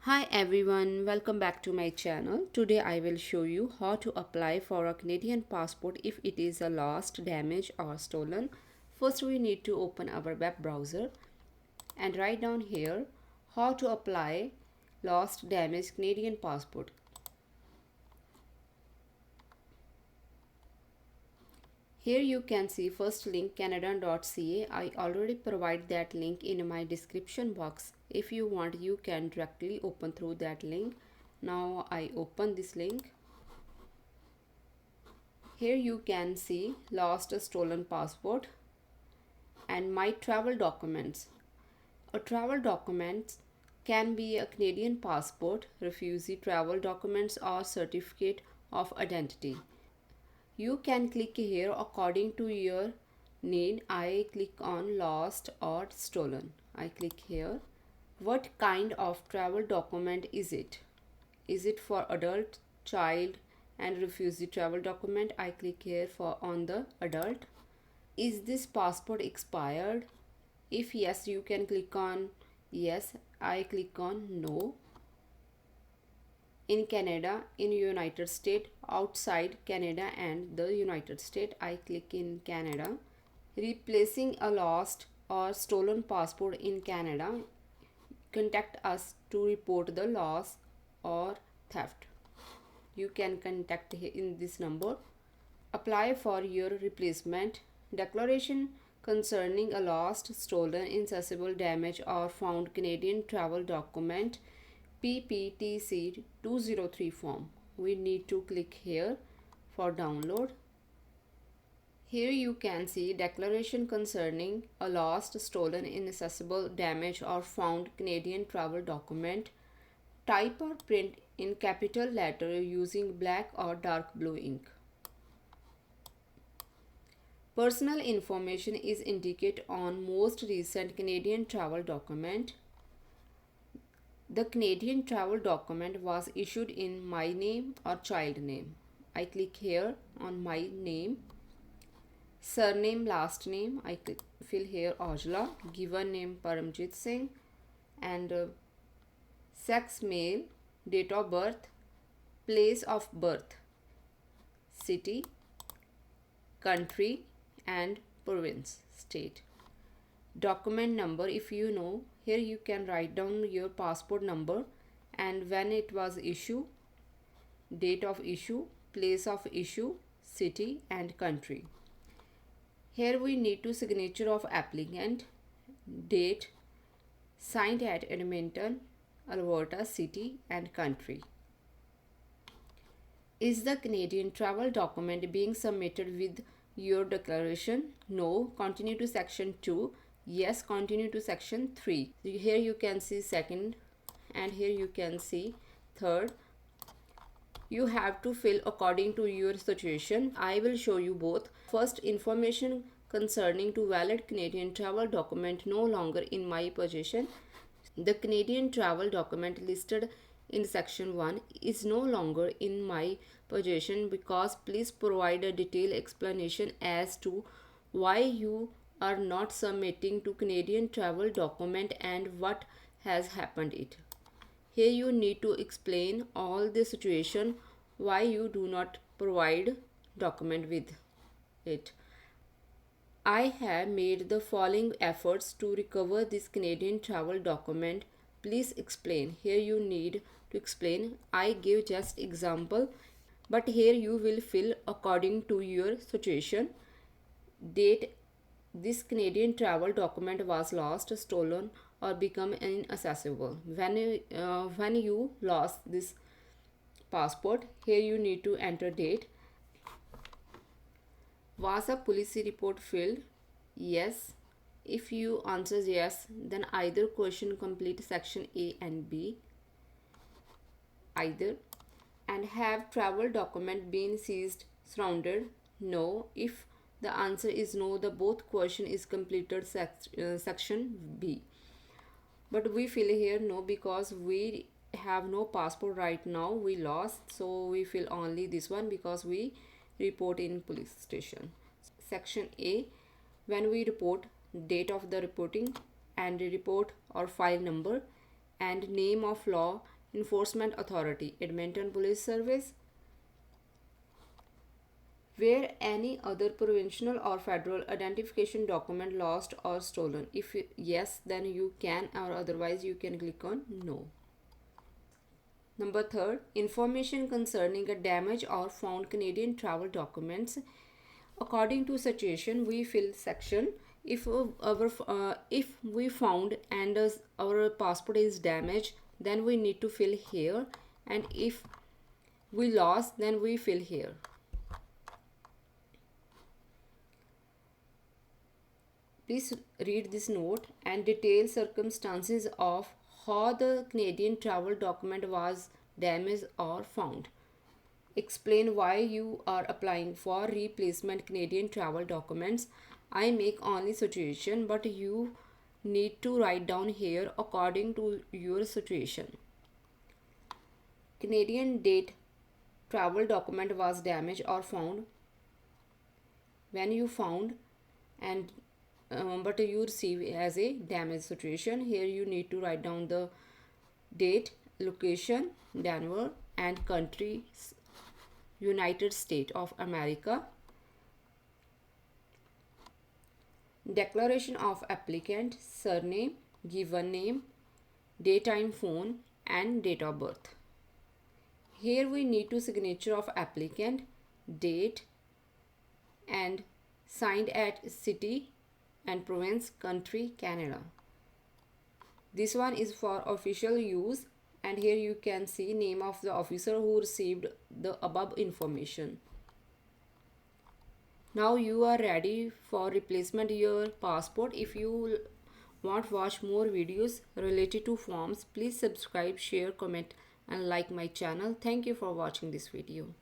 Hi everyone, welcome back to my channel. Today I will show you how to apply for a Canadian passport if it is a lost, damaged or stolen. First we need to open our web browser and write down here how to apply lost, damaged Canadian passport. Here you can see first link canada.ca. I already provide that link in my description box. If you want you can directly open through that link. Now I open this link. Here you can see lost or stolen passport and my travel documents. A travel document can be a Canadian passport, refugee travel documents or certificate of identity. You can click here according to your need. I click on lost or stolen. I click here. What kind of travel document is it? Is it for adult, child and refugee travel document? I click here for on the adult. Is this passport expired? If yes, you can click on yes. I click on no. In Canada, in United States, outside Canada and the United States, I click in Canada. Replacing a lost or stolen passport in Canada, contact us to report the loss or theft. You can contact in this number. Apply for your replacement. Declaration concerning a lost, stolen, inaccessible, damaged or found Canadian travel document PPTC 203 form. We need to click here for download. Here you can see declaration concerning a lost, stolen, inaccessible, damaged or found Canadian travel document. Type or print in capital letter using black or dark blue ink. Personal information is indicated on most recent Canadian travel document. The Canadian travel document was issued in my name or child name. I click here on my name. Surname, last name, I fill here Aujla. Given name Paramjit Singh. And sex male. Date of birth. Place of birth. City. Country and province, state. Document number, if you know, here you can write down your passport number and when it was issued, date of issue, place of issue, city and country. Here we need to signature of applicant, date, signed at Edmonton, Alberta city and country. Is the Canadian travel document being submitted with your declaration? No. Continue to section 2. Yes. Continue to section 3. Here you can see second and here you can see third. You have to fill according to your situation. I will show you both. First, information concerning to valid Canadian travel document no longer in my possession. The Canadian travel document listed in section 1 is no longer in my possession because please provide a detailed explanation as to why you are not submitting to Canadian travel document and what has happened it. Here you need to explain all the situation why you do not provide document with it. I have made the following efforts to recover this Canadian travel document. Please explain. Here you need to explain. I give just example, but here you will fill according to your situation. Date, this Canadian travel document was lost, stolen or become inaccessible. When you lost this passport, here you need to enter date. Was a police report filled? Yes. If you answer yes, then either question complete section A and B. Either. And have travel document been seized, surrounded? No. If the answer is no, the both question is completed section B. But we fill here no because we have no passport right now. We lost, so we fill only this one because we report in police station. Section A, when we report, date of the reporting and report or file number and name of law enforcement authority, Edmonton Police Service. Where any other provincial or federal identification document lost or stolen. If yes, then you can, or otherwise you can click on no. Number third, information concerning a damaged or found Canadian travel documents. According to situation, we fill section. If we found and our passport is damaged, then we need to fill here, and if we lost, then we fill here. Please read this note and detail circumstances of how the Canadian travel document was damaged or found. Explain why you are applying for replacement Canadian travel documents. I make only situation, but you need to write down here according to your situation. Canadian date travel document was damaged or found. When you found and but you receive as a damage situation, here you need to write down the date, location Denver, and country United States of America. Declaration of applicant, surname, given name, daytime phone, and date of birth. Here we need to signature of applicant, date, and signed at city and province, country, Canada. This one is for official use, and here you can see name of the officer who received the above information. Now you are ready for replacement your passport. If you want to watch more videos related to forms, please subscribe, share, comment, and like my channel. Thank you for watching this video.